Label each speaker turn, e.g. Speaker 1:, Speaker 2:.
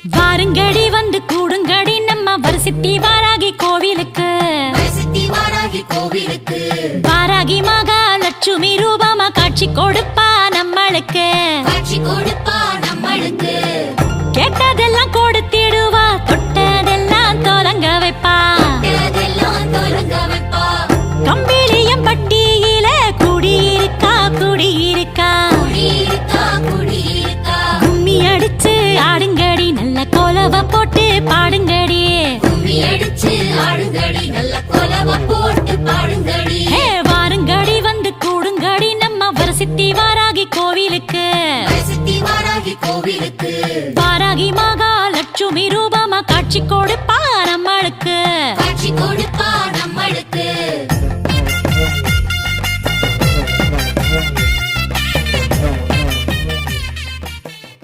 Speaker 1: வாருங்கடி வந்து கூடுங்கடி நம்ம வரசித்தி வாராகி கோவிலுக்கு வாராகி மகாலட்சுமி ரூபமா காட்சி கொடுப்பா நம்மளுக்கு கேட்டதெல்லாம் கொடுத்திடுவா தொட்டதெல்லாம் தோலங்க வைப்பா கம்பிலியம் பட்டியில குடியிருக்கா குடியிருக்கா கும்மி அடிச்சு ஆடுங்கடி நல்ல கோலவ போட்டு பாடுங்கடி வாருங்கடி வந்து கூடுங்கடி நம்ம வரசித்தி வாராகி கோவிலுக்கு வாராகி மகாலட்சுமி ரூபமா காட்சி கொடுப்பா நம்மளுக்கு